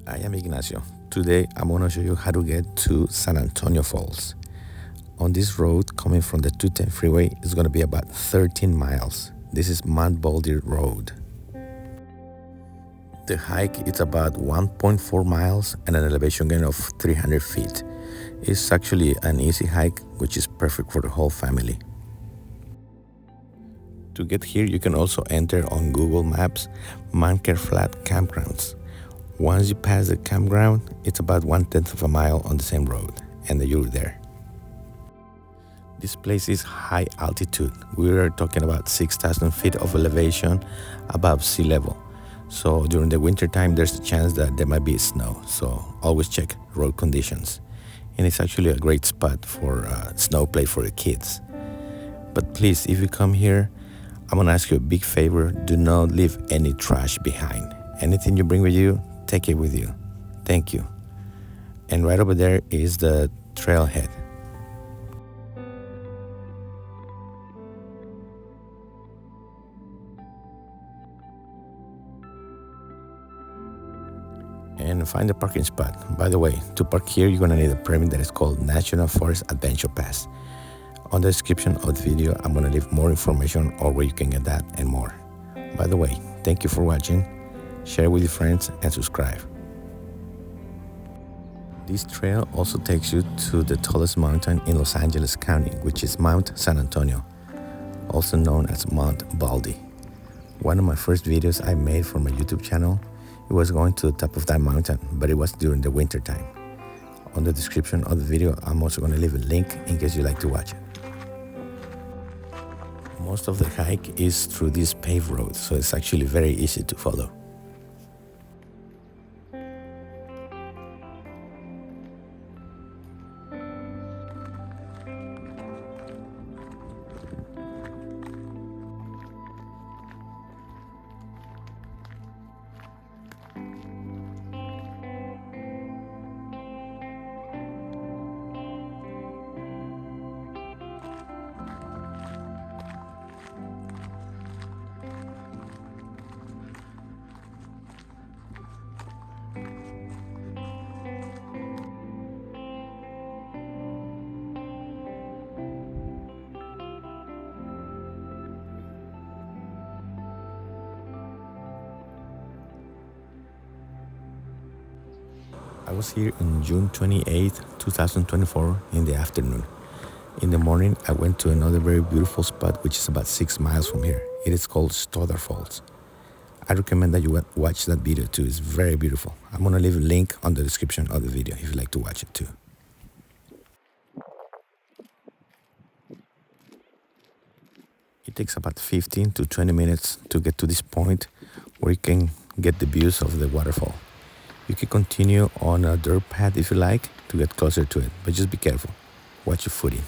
I am Ignacio. Today I'm going to show you how to get to San Antonio Falls. On this road coming from the 210 freeway, it's going to be about 13 miles. This is Mt Baldy Road. The hike is about 1.4 miles and an elevation gain of 300 feet. It's actually an easy hike, which is perfect for the whole family. To get here, you can also enter on Google Maps Manker Flat Campgrounds. Once you pass the campground, it's about 1/10 of a mile on the same road, and then you're there. This place is high altitude. We are talking about 6,000 feet of elevation above sea level. So during the winter time, there's a chance that there might be snow. So always check road conditions. And it's actually a great spot for snow play for the kids. But please, if you come here, I'm gonna ask you a big favor. Do not leave any trash behind. Anything you bring with you, take it with you. Thank you. And right over there is the trailhead. And find a parking spot. By the way, to park here, you're gonna need a permit that is called National Forest Adventure Pass. On the description of the video, I'm gonna leave more information on where you can get that and more. By the way, thank you for watching. Share with your friends and subscribe. This trail also takes you to the tallest mountain in Los Angeles County, which is Mount San Antonio, also known as Mt Baldy. One of my first videos I made for my YouTube channel, it was going to the top of that mountain, but it was during the winter time. On the description of the video, I'm also going to leave a link in case you like to watch it. Most of the hike is through this paved road, so it's actually very easy to follow. I was here on June 28, 2024 in the afternoon. In the morning, I went to another very beautiful spot which is about 6 miles from here. It is called Stoddard Falls. I recommend that you watch that video too. It's very beautiful. I'm going to leave a link on the description of the video if you'd like to watch it too. It takes about 15 to 20 minutes to get to this point where you can get the views of the waterfall. You can continue on a dirt path if you like to get closer to it, but just be careful. Watch your footing.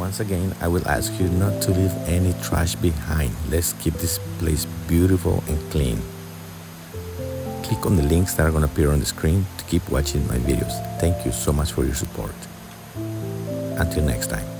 Once again, I will ask you not to leave any trash behind. Let's keep this place beautiful and clean. Click on the links that are going to appear on the screen to keep watching my videos. Thank you so much for your support. Until next time.